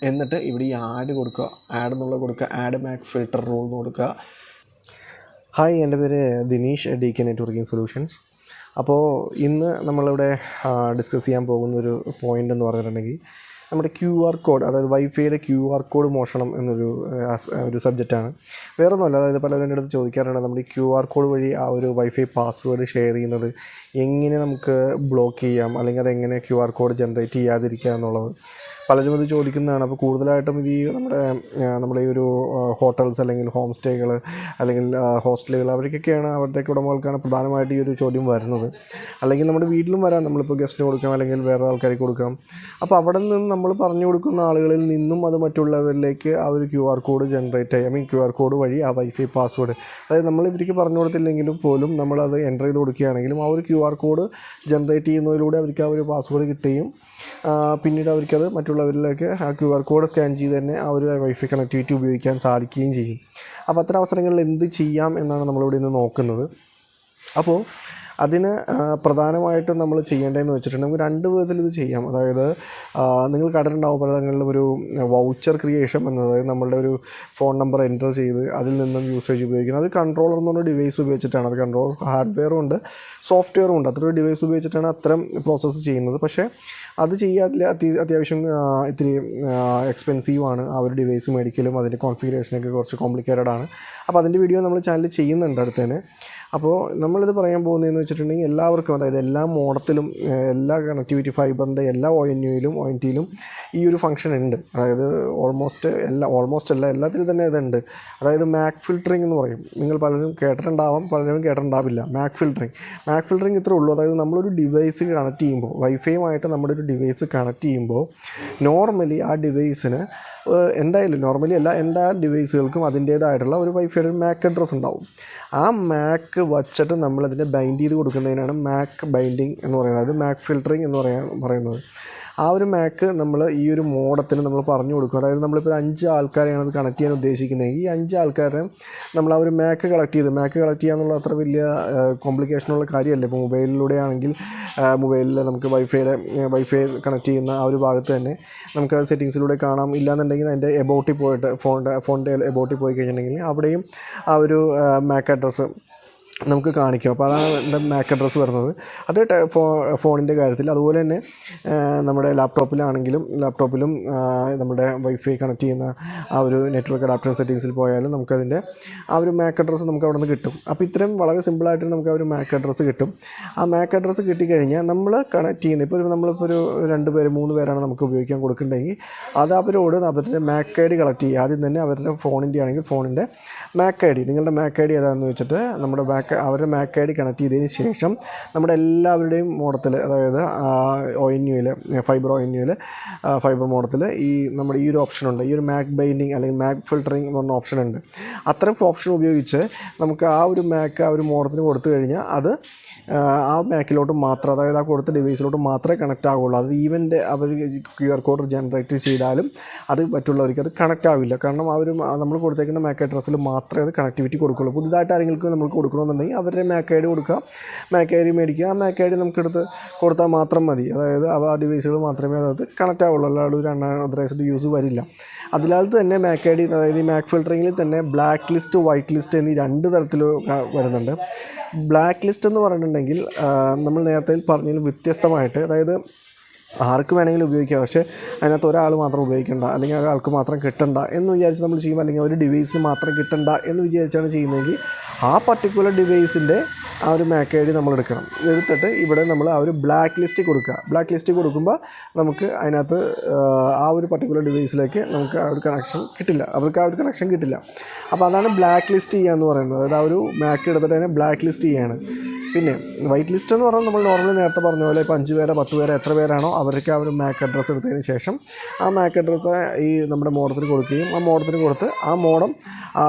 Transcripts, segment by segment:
എന്നിട്ട് ഇവിടെ ഈ ആഡ് കൊടുക്കുക, ആഡ് എന്നുള്ളത് കൊടുക്കുക, ആഡ് മാക് ഫിൽട്ടർ റൂൾ എന്ന് കൊടുക്കുക. ഹായ്, എൻ്റെ പേര് ദിനീഷ്, DK നെറ്റ്വർക്കിംഗ് സൊല്യൂഷൻസ്. അപ്പോൾ ഇന്ന് നമ്മളിവിടെ ഡിസ്കസ് ചെയ്യാൻ പോകുന്നൊരു പോയിൻ്റ് എന്ന് പറഞ്ഞിട്ടുണ്ടെങ്കിൽ നമ്മുടെ QR കോഡ്, അതായത് വൈഫൈയുടെ QR കോഡ് മോഷണം എന്നൊരു സബ്ജക്റ്റാണ്. വേറൊന്നുമല്ല, അതായത് പലരും എൻ്റെ അടുത്ത് ചോദിക്കാറുണ്ട് നമ്മുടെ QR കോഡ് വഴി ആ ഒരു വൈഫൈ പാസ്വേഡ് ഷെയർ ചെയ്യുന്നത് എങ്ങനെ നമുക്ക് ബ്ലോക്ക് ചെയ്യാം, അല്ലെങ്കിൽ അതെങ്ങനെ QR കോഡ് ജനറേറ്റ് ചെയ്യാതിരിക്കുക എന്നുള്ളത് പലരും ഇത് ചോദിക്കുന്നതാണ്. അപ്പോൾ കൂടുതലായിട്ടും ഇത് നമ്മുടെ ഈ ഒരു ഹോട്ടൽസ് അല്ലെങ്കിൽ ഹോം സ്റ്റേകൾ അല്ലെങ്കിൽ ഹോസ്റ്റലുകൾ അവർക്കൊക്കെയാണ്, അവരുടെയൊക്കെ ഉടമകൾക്കാണ് പ്രധാനമായിട്ട് ഈ ഒരു ചോദ്യം വരുന്നത്. അല്ലെങ്കിൽ നമ്മുടെ വീട്ടിലും വരാം, നമ്മളിപ്പോൾ ഗസ്റ്റിന് കൊടുക്കാം അല്ലെങ്കിൽ വേറെ ആൾക്കാർക്ക് കൊടുക്കാം. അപ്പോൾ അവിടെ നിന്ന് നമ്മൾ പറഞ്ഞു കൊടുക്കുന്ന ആളുകളിൽ നിന്നും അത് മറ്റുള്ളവരിലേക്ക് ആ ഒരു QR കോഡ് ജനറേറ്റ് ആയി, QR കോഡ് വഴി ആ വൈഫൈ പാസ്വേഡ്, അതായത് നമ്മൾ ഇവർക്ക് പറഞ്ഞു കൊടുത്തില്ലെങ്കിലും പോലും നമ്മളത് എൻ്റർ ചെയ്ത് കൊടുക്കുകയാണെങ്കിലും ആ ഒരു QR കോഡ് ജനറേറ്റ് ചെയ്യുന്നതിലൂടെ അവർക്ക് ആ ഒരു പാസ്വേഡ് കിട്ടുകയും പിന്നീട് അവർക്കത് മറ്റുള്ളവരിലേക്ക് ആ QR കോഡ് സ്കാൻ ചെയ്ത് തന്നെ ആ ഒരു വൈഫൈ കണക്ടിവിറ്റി ഉപയോഗിക്കാൻ സാധിക്കുകയും ചെയ്യും. അപ്പോൾ അത്തരം അവസരങ്ങളിൽ എന്ത് ചെയ്യാം എന്നാണ് നമ്മളിവിടെ ഇന്ന് നോക്കുന്നത്. അപ്പോൾ അതിന് പ്രധാനമായിട്ടും നമ്മൾ ചെയ്യേണ്ടതെന്ന് വെച്ചിട്ടുണ്ടെങ്കിൽ നമുക്ക് രണ്ട് വിധത്തിൽ ഇത് ചെയ്യാം. അതായത് നിങ്ങൾ കണ്ടിട്ടുണ്ടാവും പലതരങ്ങളിലും ഒരു വൗച്ചർ ക്രിയേഷൻ എന്നത്, അതായത് നമ്മളുടെ ഒരു ഫോൺ നമ്പർ എൻ്റർ ചെയ്ത് അതിൽ നിന്നും യൂസേജ് ഉപയോഗിക്കുന്നത്. അത് കൺട്രോളർ എന്നൊരു ഡിവൈസ് ഉപയോഗിച്ചിട്ടാണ്, അത് കൺട്രോൾ ഹാർഡ്വെയറും ഉണ്ട് സോഫ്റ്റ്വെയറും ഉണ്ട്. അത്ര ഒരു ഡിവൈസ് ഉപയോഗിച്ചിട്ടാണ് അത്തരം പ്രോസസ്സ് ചെയ്യുന്നത്. പക്ഷേ അത് ചെയ്യാതില്ല, അത്യാവശ്യം ഇത്തിരി എക്സ്പെൻസീവാണ്. ആ ഒരു ഡിവൈസ് മേടിക്കലും അതിൻ്റെ കോൺഫിഗറേഷനൊക്കെ കുറച്ച് കോംപ്ലിക്കേറ്റഡ് ആണ്. അപ്പോൾ അതിൻ്റെ വീഡിയോ നമ്മൾ ചാനലിൽ ചെയ്യുന്നുണ്ട് അടുത്ത് തന്നെ. അപ്പോൾ നമ്മളിത് പറയാൻ പോകുന്നതെന്ന് വെച്ചിട്ടുണ്ടെങ്കിൽ എല്ലാവർക്കും, അതായത് എല്ലാ മോഡത്തിലും എല്ലാ കണക്ടിവിറ്റി ഫൈബറിൻ്റെ എല്ലാ ONTയിലും ഈ ഒരു ഫംഗ്ഷൻ ഉണ്ട്. അതായത് ഓൾമോസ്റ്റ് അല്ല എല്ലാത്തിലും തന്നെ ഇതുണ്ട്. അതായത് മാക് ഫിൽറ്ററിംഗ് എന്ന് പറയും. നിങ്ങൾ പലരും കേട്ടിട്ടുണ്ടാവാം, പലരും കേട്ടിട്ടുണ്ടാവില്ല. മാക് ഫിൽറ്ററിംഗ് ഇത്രേ ഉള്ളൂ. അതായത് നമ്മളൊരു ഡിവൈസ് കണക്ട് ചെയ്യുമ്പോൾ, വൈഫൈയുമായിട്ട് നമ്മുടെ ഒരു ഡിവൈസ് കണക്ട് ചെയ്യുമ്പോൾ നോർമലി ആ ഡിവൈസിന് എല്ലാ ഡിവൈസുകൾക്കും അതിൻ്റേതായിട്ടുള്ള ഒരു വൈഫൈയുടെ മാക് അഡ്രസ്സ് ഉണ്ടാവും. ആ മാക് വച്ചിട്ട് നമ്മളതിനെ ബൈൻഡ് ചെയ്ത് കൊടുക്കുന്നതിനാണ് മാക് ബൈൻഡിങ് എന്ന് പറയുന്നത്, അതായത് മാക് ഫിൽറ്ററിംഗ് എന്ന് പറയുന്നത്. ആ ഒരു മാക് നമ്മൾ ഈ ഒരു മോഡത്തിന് നമ്മൾ പറഞ്ഞു കൊടുക്കും. അതായത് നമ്മളിപ്പോൾ 5 ആൾക്കാരെയാണ് അത് കണക്ട് ചെയ്യാൻ ഉദ്ദേശിക്കുന്നത്. ഈ 5 ആൾക്കാരെ നമ്മൾ ആ ഒരു മാക് കളക്ട് ചെയ്യുക എന്നുള്ളത് അത്ര വലിയ കോംപ്ലിക്കേഷനുള്ള കാര്യമല്ല. ഇപ്പോൾ മൊബൈലിലൂടെ ആണെങ്കിൽ മൊബൈലിൽ നമുക്ക് വൈഫൈ കണക്ട് ചെയ്യുന്ന ആ ഒരു ഭാഗത്ത് തന്നെ നമുക്ക് സെറ്റിങ്സിലൂടെ കാണാം. ഇല്ലാന്നുണ്ടെങ്കിൽ അതിൻ്റെ എബോട്ടിൽ പോയിട്ട് ഫോണിൻ്റെ എബോട്ടിൽ പോയി കഴിഞ്ഞിട്ടുണ്ടെങ്കിൽ അവിടെയും ആ ഒരു മാക് അഡ്രസ്സ് നമുക്ക് കാണിക്കും. അപ്പോൾ അതാണ് എൻ്റെ മാക് അഡ്രസ്സ് വരുന്നത്. അത് ഫോണിൻ്റെ കാര്യത്തിൽ. അതുപോലെ തന്നെ നമ്മുടെ ലാപ്ടോപ്പിലും നമ്മുടെ വൈഫൈ കണക്ട് ചെയ്യുന്ന ആ ഒരു നെറ്റ്വർക്ക് അഡാപ്റ്റർ സെറ്റിങ്സിൽ പോയാലും നമുക്കതിൻ്റെ ആ ഒരു മാക് അഡ്രസ്സ് നമുക്ക് അവിടെ നിന്ന് കിട്ടും. അപ്പോൾ ഇത്രയും വളരെ സിമ്പിളായിട്ട് നമുക്ക് ആ ഒരു മാക് അഡ്രസ്സ് കിട്ടും. ആ മാക് അഡ്രസ്സ് കിട്ടിക്കഴിഞ്ഞാൽ നമ്മൾ കണക്ട് ചെയ്യുന്നത്, നമ്മളിപ്പോൾ ഒരു 2 പേര് 3 പേരാണ് നമുക്ക് ഉപയോഗിക്കാൻ കൊടുക്കേണ്ടെങ്കിൽ അത് അവരോട് അവരുടെ മാക് ID കളക്ട് ചെയ്യുക. ആദ്യം തന്നെ അവരുടെ ഫോണിൻ്റെ ആണെങ്കിൽ ഫോണിൻ്റെ മാക് ID, നിങ്ങളുടെ മാക് ID ഏതാണെന്ന് വെച്ചിട്ട് അവരുടെ മാക് ID കണക്ട് ചെയ്തതിന് ശേഷം നമ്മുടെ എല്ലാവരുടെയും മോഡത്തിൽ, അതായത് ഫൈബർ മോഡത്തിൽ നമ്മുടെ ഈ ഒരു ഓപ്ഷനുണ്ട്. ഈ ഒരു മാക് ബൈൻഡിങ് അല്ലെങ്കിൽ മാക് ഫിൽറ്ററിംഗ് എന്ന് പറഞ്ഞ ഓപ്ഷൻ ഉണ്ട്. അത്തരം ഓപ്ഷൻ ഉപയോഗിച്ച് നമുക്ക് ആ ഒരു മാക് ആ ഒരു മോഡത്തിന് കൊടുത്തു കഴിഞ്ഞാൽ അത് ആ മാക്കിലോട്ട് മാത്രം, അതായത് ആ കൊടുത്ത ഡിവൈസിലോട്ട് മാത്രമേ കണക്റ്റ് ആകുള്ളൂ. അത് അവർ QR കോഡ് ജനറേറ്റ് ചെയ്താലും അത് മറ്റുള്ളവർക്ക് അത് കണക്റ്റ് ആവില്ല. കാരണം നമ്മൾ കൊടുത്തേക്കുന്ന മാക് അഡ്രസ്സിൽ മാത്രമേ അത് കണക്ടിവിറ്റി കൊടുക്കുകയുള്ളൂ. പുതുതായിട്ട് ആരെങ്കിലും നമ്മൾ കൊടുക്കണമെന്നുണ്ടെങ്കിൽ അവരുടെ മാക് ID കൊടുക്കുക, മാക് ID മേടിക്കുക. ആ മാക് ID നമുക്കെടുത്ത് കൊടുത്താൽ മാത്രം മതി. അതായത് ആ ഡിവൈസുകൾ മാത്രമേ അത് കണക്റ്റ് ആവുള്ളൂ, അല്ലാതെ ഒരു അൺഓതറൈസ്ഡ് യൂസ് വരില്ല. അതിനാൽ തന്നെ മാക് ID, അതായത് ഈ മാക് ഫിൽറ്ററിങ്ങിൽ തന്നെ ബ്ലാക്ക് ലിസ്റ്റ്, വൈറ്റ് ലിസ്റ്റ് എന്നീ 2 തരത്തിൽ വരുന്നുണ്ട്. ബ്ലാക്ക് ലിസ്റ്റ് എന്ന് പറഞ്ഞിട്ടുണ്ടെങ്കിൽ നമ്മൾ നേരത്തെ പറഞ്ഞതിൽ വ്യത്യസ്തമായിട്ട്, അതായത് ആർക്ക് വേണമെങ്കിലും ഉപയോഗിക്കാം, പക്ഷേ അതിനകത്ത് ഒരാൾ മാത്രം ഉപയോഗിക്കേണ്ട, അല്ലെങ്കിൽ ഒരാൾക്ക് മാത്രം കിട്ടണ്ട എന്ന് വിചാരിച്ച് നമ്മൾ ചെയ്യുമ്പോൾ, അല്ലെങ്കിൽ ഒരു ഡിവൈസിന് മാത്രം കിട്ടണ്ട എന്ന് വിചാരിച്ചാണ് ചെയ്യുന്നതെങ്കിൽ ആ പർട്ടിക്കുലർ ഡിവൈസിൻ്റെ ആ ഒരു മാക് ID നമ്മൾ എടുത്തിട്ട് ഇവിടെ നമ്മൾ ആ ഒരു ബ്ലാക്ക് ലിസ്റ്റ് കൊടുക്കുക. ബ്ലാക്ക് ലിസ്റ്റ് കൊടുക്കുമ്പോൾ നമുക്ക് അതിനകത്ത് ആ ഒരു പർട്ടിക്കുലർ ഡിവൈസിലേക്ക് നമുക്ക് ആ ഒരു കണക്ഷൻ കിട്ടില്ല, അവർക്ക് ആ ഒരു കണക്ഷൻ കിട്ടില്ല. അപ്പോൾ അതാണ് ബ്ലാക്ക് ലിസ്റ്റ് ചെയ്യുക എന്ന് പറയുന്നത്. അതായത് ആ ഒരു മാക് എടുത്തിട്ട് അതിനെ ബ്ലാക്ക് ലിസ്റ്റ് ചെയ്യുകയാണ്. പിന്നെ വൈറ്റ് ലിസ്റ്റ് എന്ന് പറഞ്ഞാൽ നമ്മൾ നോർമലി നേരത്തെ പറഞ്ഞ പോലെ ഇപ്പോൾ 5 പേരോ 10 പേരോ എത്ര പേരാണോ അവർക്ക് ആ ഒരു മാക് അഡ്രസ്സ് എടുത്തതിന് ശേഷം ആ മാക് അഡ്രസ്സ് ഈ നമ്മുടെ മോഡത്തിന് കൊടുക്കുകയും ആ മോഡത്തിന് കൊടുത്ത് ആ മോഡം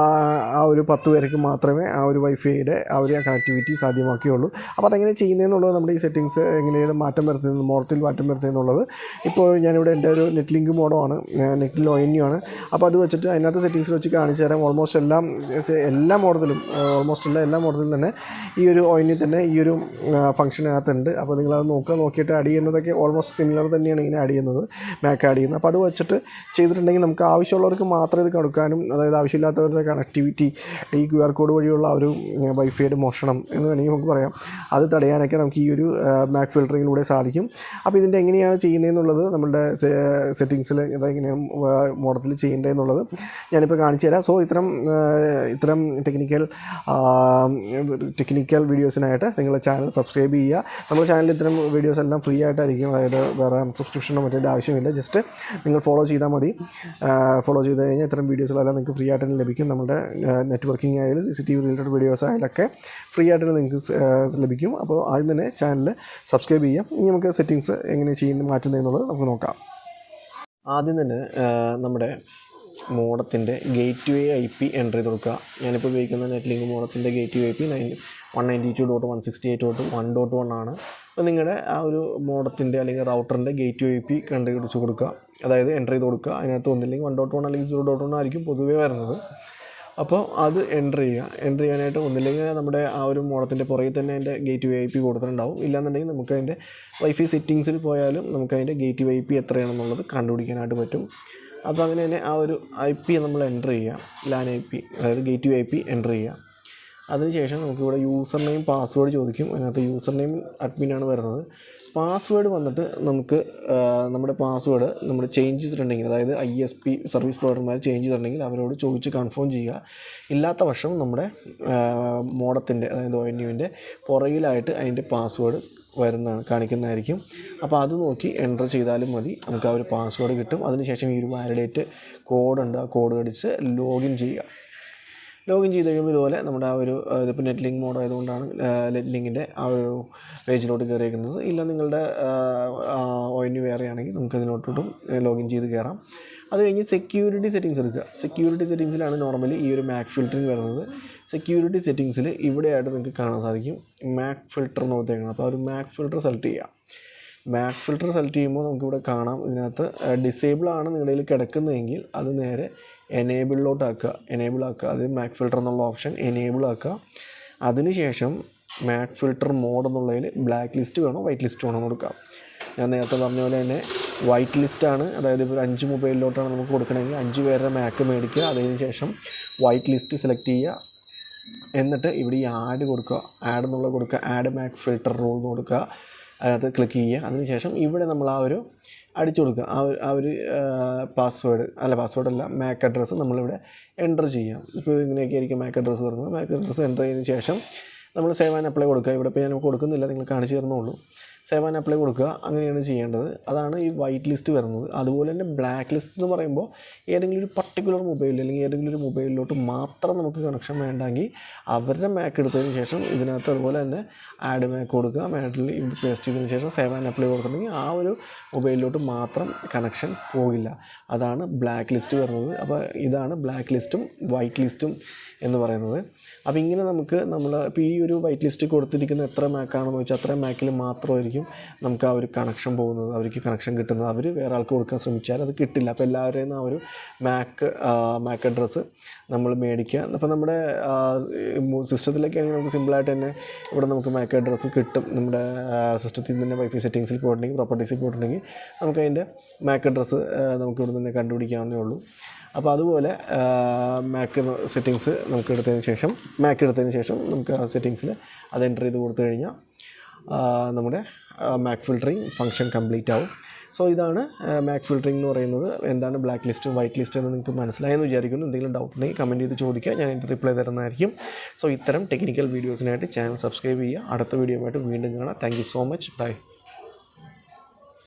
ആ ഒരു 10 പേർക്ക് മാത്രമേ ആ ഒരു വൈഫൈയുടെ ആ ഒരു കണക്ടിവിറ്റി സാധ്യമാക്കുകയുള്ളൂ. അപ്പോൾ അതെങ്ങനെ ചെയ്യുന്നതെന്നുള്ളത് നമ്മുടെ ഈ സെറ്റിങ്സ് എങ്ങനെയാണ് മോഡത്തിൽ മാറ്റം വരുത്തുന്നതെന്നുള്ളത് ഇപ്പോൾ ഞാനിവിടെ എൻ്റെ ഒരു നെറ്റ് ലിങ്ക് മോഡമാണ്, നെറ്റിൽ ONU ആണ്. അപ്പോൾ അത് വെച്ചിട്ട് അതിനകത്ത് സെറ്റിങ്സ് വെച്ച് കാണിച്ചു തരാം. ഓൾമോസ്റ്റ് എല്ലാ മോഡത്തിലും തന്നെ ഈ ഒരു ONU തന്നെ തന്നെ ഈ ഒരു ഫംഗ്ഷനകത്തുണ്ട്. അപ്പോൾ നിങ്ങളത് നോക്കിയിട്ട് ആഡ് ചെയ്യുന്നതൊക്കെ ഓൾമോസ്റ്റ് സിമിലർ തന്നെയാണ് ഇങ്ങനെ ആഡ് ചെയ്യുന്നത്, മാക്ക് ആഡ് ചെയ്യുന്നത്. അപ്പോൾ അത് വെച്ചിട്ട് ചെയ്തിട്ടുണ്ടെങ്കിൽ നമുക്ക് ആവശ്യമുള്ളവർക്ക് മാത്രമേ ഇത് കൊടുക്കാനും, അതായത് ആവശ്യമില്ലാത്തവരുടെ കണക്ടിവിറ്റി, ഈ QR കോഡ് വഴിയുള്ള ഒരു വൈഫൈയുടെ മോഷണം എന്ന് വേണമെങ്കിൽ നമുക്ക് പറയാം, അത് തടയാനൊക്കെ നമുക്ക് ഈ ഒരു മാക് ഫിൽറ്ററിങ്ങിലൂടെ സാധിക്കും. അപ്പോൾ ഇതിൻ്റെ എങ്ങനെയാണ് ചെയ്യുന്നതെന്നുള്ളത് നമ്മളുടെ സെറ്റിങ്സിൽ ഇതെങ്ങനെയാണ് മോഡത്തിൽ ചെയ്യേണ്ടതെന്നുള്ളത് ഞാനിപ്പോൾ കാണിച്ചു തരാം. സോ ഇത്തരം ടെക്നിക്കൽ വീഡിയോസിനായിട്ട് നിങ്ങളുടെ ചാനൽ സബ്സ്ക്രൈബ് ചെയ്യുക. നമ്മുടെ ചാനലിൽ ഇത്തരം വീഡിയോസ് എല്ലാം ഫ്രീ ആയിട്ടായിരിക്കും, അതായത് വേറെ സബ്സ്ക്രിപ്ഷനോ മറ്റേ ആവശ്യമില്ല. ജസ്റ്റ് നിങ്ങൾ ഫോളോ ചെയ്താൽ മതി. ഫോളോ ചെയ്ത് കഴിഞ്ഞാൽ ഇത്തരം വീഡിയോസിലെല്ലാം നിങ്ങൾക്ക് ഫ്രീ ആയിട്ട് തന്നെ ലഭിക്കും. നമ്മുടെ നെറ്റ്വർക്കിംഗ് ആയാലും CCTV റിലേറ്റഡ് വീഡിയോസ് ആയാലൊക്കെ ഫ്രീ ആയിട്ട് നിങ്ങൾക്ക് ലഭിക്കും. അപ്പോൾ ആദ്യം തന്നെ ചാനൽ സബ്സ്ക്രൈബ് ചെയ്യാം. ഇനി നമുക്ക് സെറ്റിങ്സ് എങ്ങനെ മാറ്റുന്നതെന്നുള്ളത് നമുക്ക് നോക്കാം. ആദ്യം തന്നെ നമ്മുടെ മോഡത്തിൻ്റെ ഗേറ്റ്വേ IP എൻ്റർ ചെയ്ത് കൊടുക്കുക. ഞാനിപ്പോൾ ഉപയോഗിക്കുന്ന നെറ്റ്ലിങ്ക് മോഡത്തിൻ്റെ ഗേറ്റ്വേ IP 192.168.1.1 ആണ്. അപ്പോൾ നിങ്ങളുടെ ആ ഒരു മോഡത്തിൻ്റെ അല്ലെങ്കിൽ റൗട്ടറിൻ്റെ ഗേറ്റ്വേ IP കണ്ടുപിടിച്ച് കൊടുക്കുക, അതായത് എൻ്റർ ചെയ്ത് കൊടുക്കുക. അതിനകത്ത് ഒന്നില്ലെങ്കിൽ 1.1 അല്ലെങ്കിൽ 0.1 ആയിരിക്കും പൊതുവേ വരുന്നത്. അപ്പോൾ അത് എൻ്റർ ചെയ്യാനായിട്ട് ഒന്നില്ലെങ്കിൽ നമ്മുടെ ആ ഒരു മോഡത്തിൻ്റെ പുറകിൽ തന്നെ അതിൻ്റെ ഗേറ്റ്വേ IP കൊടുത്തിട്ടുണ്ടാവും. ഇല്ലാന്നുണ്ടെങ്കിൽ നമുക്ക് അതിൻ്റെ വൈഫൈ സെറ്റിങ്സിൽ പോയാലും നമുക്ക് അതിൻ്റെ ഗേറ്റ്വേ IP എത്രയാണെന്നുള്ളത് കണ്ടുപിടിക്കാനായിട്ട് പറ്റും. അപ്പോൾ അങ്ങനെ തന്നെ ആ ഒരു IP നമ്മൾ എൻ്റർ ചെയ്യുക, LAN IP, അതായത് ഗേറ്റ്വേ IP എൻ്റർ ചെയ്യുക. അതിനുശേഷം നമുക്കിവിടെ യൂസർ നെയിം പാസ്വേഡ് ചോദിക്കും. അതിനകത്ത് യൂസർ നെയിം അഡ്മിനാണ് വരുന്നത്. പാസ്വേഡ് വന്നിട്ട് നമുക്ക് നമ്മുടെ പാസ്വേഡ് നമ്മൾ ചേഞ്ച് ചെയ്തിട്ടുണ്ടെങ്കിൽ, അതായത് ISP സർവീസ് പ്രൊവൈഡർമാർ ചേഞ്ച് ചെയ്തിട്ടുണ്ടെങ്കിൽ അവരോട് ചോദിച്ച് കൺഫേം ചെയ്യുക. ഇല്ലാത്ത പക്ഷം നമ്മുടെ മോഡത്തിൻ്റെ, അതായത് ONUവിൻ്റെ പുറകിലായിട്ട് അതിൻ്റെ പാസ്വേഡ് കാണിക്കുന്നതായിരിക്കും. അപ്പോൾ അത് നോക്കി എൻ്റർ ചെയ്താലും മതി, നമുക്ക് ആ ഒരു പാസ്വേഡ് കിട്ടും. അതിനുശേഷം ഈ ഒരു വാലിഡേറ്റ് കോഡുണ്ട്, ആ കോഡ് അടിച്ച് ലോഗിൻ ചെയ്യുക. ലോഗിൻ ചെയ്ത് കഴിയുമ്പോൾ ഇതുപോലെ നമ്മുടെ ആ ഒരു ഇതിപ്പോൾ നെറ്റ്ലിങ്ക് മോഡ് ആയതുകൊണ്ടാണ് നെറ്റ്ലിങ്കിൻ്റെ ആ ഒരു പേജിലോട്ട് കയറിയിരിക്കുന്നത്. ഇല്ല നിങ്ങളുടെ ONU വേറെ ആണെങ്കിൽ നമുക്ക് അതിലോട്ടും ലോഗിൻ ചെയ്ത് കയറാം. അത് കഴിഞ്ഞ് സെക്യൂരിറ്റി സെറ്റിങ്സ് എടുക്കുക. സെക്യൂരിറ്റി സെറ്റിങ്സിലാണ് നോർമലി ഈ ഒരു മാക് ഫിൽറ്ററിങ് വരുന്നത്. സെക്യൂരിറ്റി സെറ്റിങ്സിൽ ഇവിടെയായിട്ട് നിങ്ങൾക്ക് കാണാൻ സാധിക്കും മാക് ഫിൽറ്റർ എന്ന് കൊടുത്തേക്കണം. അപ്പോൾ ആ ഒരു മാക് ഫിൽറ്റർ സെലക്ട് ചെയ്യുക. മാക് ഫിൽറ്റർ സെലക്ട് ചെയ്യുമ്പോൾ നമുക്കിവിടെ കാണാം, ഇതിനകത്ത് ഡിസേബിൾ ആണ് നിങ്ങളുടെ കയ്യിൽ കിടക്കുന്നതെങ്കിൽ അത് നേരെ എനേബിൾ ആക്കുക. അത് മാക് ഫിൽറ്റർ എന്നുള്ള ഓപ്ഷൻ എനേബിൾ ആക്കുക. അതിനുശേഷം മാക് ഫിൽറ്റർ മോഡ് എന്നുള്ളതിൽ ബ്ലാക്ക് ലിസ്റ്റ് വേണോ വൈറ്റ് ലിസ്റ്റ് വേണോ എന്ന് കൊടുക്കാം. ഞാൻ നേരത്തെ പറഞ്ഞ പോലെ തന്നെ വൈറ്റ് ലിസ്റ്റാണ്, അതായത് ഇപ്പോൾ 5 മൊബൈലിലോട്ടാണ് നമുക്ക് കൊടുക്കണമെങ്കിൽ 5 പേരുടെ മാക്ക് മേടിക്കുക. അതിനുശേഷം വൈറ്റ് ലിസ്റ്റ് സെലക്ട് ചെയ്യുക. എന്നിട്ട് ഇവിടെ ഈ ആഡ് കൊടുക്കുക, ആഡ് എന്നുള്ളത് കൊടുക്കുക, ആഡ് മാക് ഫിൽറ്റർ റൂൾ എന്ന് കൊടുക്കുക. അതിനകത്ത് ക്ലിക്ക് ചെയ്യുക. അതിനുശേഷം ഇവിടെ നമ്മൾ ആ ഒരു അടിച്ചു കൊടുക്കുക, ആ ഒരു പാസ്വേഡല്ല മാക് അഡ്രസ്സ് നമ്മളിവിടെ എൻ്റർ ചെയ്യാം. ഇപ്പോൾ ഇങ്ങനെയൊക്കെ ആയിരിക്കും മാക് അഡ്രസ്സ് വരുന്നത്. മാക് അഡ്രസ്സ് എൻ്റർ ചെയ്തതിന് ശേഷം നമ്മൾ സേവ് ആൻഡ് അപ്ലൈ കൊടുക്കുക. ഇവിടെ ഇപ്പോൾ ഞാൻ കൊടുക്കുന്നില്ല, നിങ്ങൾ കാണിച്ചു തരുന്നുള്ളൂ. സേവ് ആൻഡ് അപ്ലൈ കൊടുക്കുക, അങ്ങനെയാണ് ചെയ്യേണ്ടത്. അതാണ് ഈ വൈറ്റ് ലിസ്റ്റ് വരുന്നത്. അതുപോലെ തന്നെ ബ്ലാക്ക് ലിസ്റ്റ് എന്ന് പറയുമ്പോൾ ഏതെങ്കിലും ഒരു പർട്ടിക്കുലർ മൊബൈലിൽ അല്ലെങ്കിൽ ഏതെങ്കിലും ഒരു മൊബൈലിലോട്ട് മാത്രം നമുക്ക് കണക്ഷൻ വേണ്ടെങ്കിൽ അവരുടെ മാക്ക് എടുത്തതിന് ശേഷം ഇതിനകത്ത് അതുപോലെ തന്നെ ആഡ് മാക്ക് കൊടുക്കുക. മാക്കിൽ ഇത് പേസ്റ്റ് ചെയ്തതിന് ശേഷം സേവ് ആൻഡ് അപ്ലൈ കൊടുത്തിട്ടുണ്ടെങ്കിൽ ആ ഒരു മൊബൈലിലോട്ട് മാത്രം കണക്ഷൻ പോകില്ല. അതാണ് ബ്ലാക്ക് ലിസ്റ്റ് വരുന്നത്. അപ്പോൾ ഇതാണ് ബ്ലാക്ക് ലിസ്റ്റും വൈറ്റ് ലിസ്റ്റും എന്ന് പറയുന്നത്. അപ്പോൾ ഇങ്ങനെ നമ്മൾ ഇപ്പോൾ ഈ ഒരു വൈറ്റ് ലിസ്റ്റ് കൊടുത്തിരിക്കുന്ന എത്ര മാക്കാണെന്ന് വെച്ചാൽ അത്രയും മാക്കിൽ മാത്രമായിരിക്കും നമുക്ക് ആ ഒരു കണക്ഷൻ പോകുന്നത്, അവർക്ക് കണക്ഷൻ കിട്ടുന്നത്. അവർ വേറെ ആൾക്ക് കൊടുക്കാൻ ശ്രമിച്ചാൽ അത് കിട്ടില്ല. അപ്പോൾ എല്ലാവരെയും ആ ഒരു മാക്ക് അഡ്രസ്സ് നമ്മൾ മേടിക്കുക. അപ്പോൾ നമ്മുടെ സിസ്റ്റത്തിലൊക്കെ ആണെങ്കിൽ നമുക്ക് സിമ്പിളായിട്ട് തന്നെ ഇവിടെ നമുക്ക് മാക്ക് അഡ്രസ്സ് കിട്ടും. നമ്മുടെ സിസ്റ്റത്തിൽ തന്നെ വൈഫൈ സെറ്റിങ്സിൽ പോയിട്ടുണ്ടെങ്കിൽ, പ്രോപ്പർട്ടീസിൽ പോയിട്ടുണ്ടെങ്കിൽ നമുക്കതിൻ്റെ മാക്ക് അഡ്രസ്സ് നമുക്ക് ഇവിടെ നിന്ന് കണ്ടുപിടിക്കാവുന്നേ ഉള്ളൂ. അപ്പോൾ അതുപോലെ മാക്ക് സെറ്റിങ്സ് മാക്ക് എടുത്തതിന് ശേഷം നമുക്ക് ആ സെറ്റിങ്സിൽ അത് എൻ്റർ ചെയ്ത് കൊടുത്തു കഴിഞ്ഞാൽ നമ്മുടെ മാക് ഫിൽറ്ററിങ് ഫംഗ്ഷൻ കംപ്ലീറ്റ് ആവും. സോ ഇതാണ് മാക് ഫിൽറ്ററിംഗ് എന്ന് പറയുന്നത്. എന്താണ് ബ്ലാക്ക് ലിസ്റ്റും വൈറ്റ് ലിസ്റ്റ് എന്ന് നിങ്ങൾക്ക് മനസ്സിലായെന്ന് വിചാരിക്കുന്നു. എന്തെങ്കിലും ഡൗട്ട് ഉണ്ടെങ്കിൽ കമൻറ്റ് ചെയ്ത് ചോദിക്കുക, ഞാൻ അതിൻ്റെ റിപ്ലൈ തരുന്നതായിരിക്കും. സോ ഇത്തരം ടെക്നിക്കൽ വീഡിയോസിനായിട്ട് ചാനൽ സബ്സ്ക്രൈബ് ചെയ്യുക. അടുത്ത വീഡിയോ ആയിട്ട് വീണ്ടും കാണാം. Thank you so much. By.